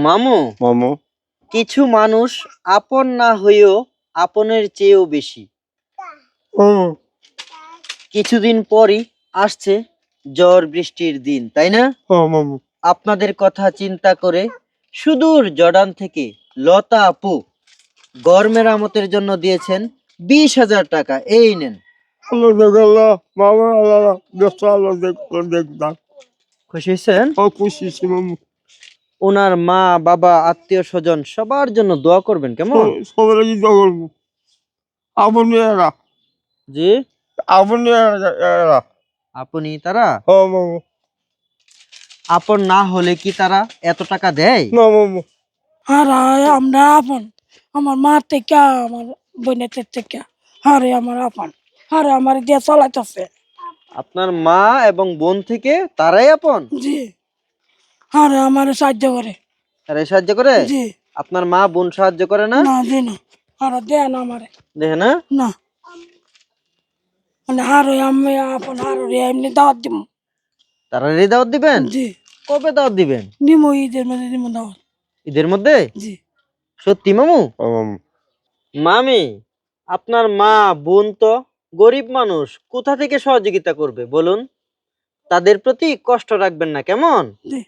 মামু মামু কিছু মানুষ আপন না হয়েও আপনের চেয়েও বেশি। কিছুদিন পরই আসছে ঝড় বৃষ্টির দিন, তাই না? মামু আপনাদের কথা চিন্তা করে সুদূর জর্ডান থেকে লতা আপু ঘর মেরামতের জন্য দিয়েছেন 20,000 টাকা। এই নেন। আল্লাহ দেখল্লা মামা আল্লাহ দেখো আল্লাহ দেখতাম খুশি হয়েছেন? খুশি মামু ওনার মা বাবা আত্মীয় স্বজন সবার জন্য দোয়া করবেন, কেমন? সবাই চিন্তা করবো আপনি এরা জি আপনি এরা আপনি তারা মামু আপন না হলে কি তারা এত টাকা দেয়? না মামু আর আমরা আপন, আমার মা থেকে আমার বোনের থেকে আরে আমার আপন, আরে আমার দিয়ে চালাইতেছে। আপনার মা এবং বোন থেকে তারাই আপন? জি, আরে আমার সাহায্য করে। তারাই সাহায্য করে? জি আপনার মা বোন সাহায্য করে না? না, জি না, আরে দেয় না আমারে। দেখে না? না মানে আরো আমি আপন আরো এমনি দাওয়াত দিব। তারারই দাওয়াত দিবেন? জি কবে দাওয়াত দিবেন? নিমো, ঈদের মধ্যে নিমো দাওয়াত। ঈদের মধ্যে? জি সত্যি মামু? মামু মামি, আপনার মা বোন তো গরিব মানুষ, কোথা থেকে সহযোগিতা করবে বলুন? তাদের প্রতি কষ্ট রাখবেন না, কেমন? জি।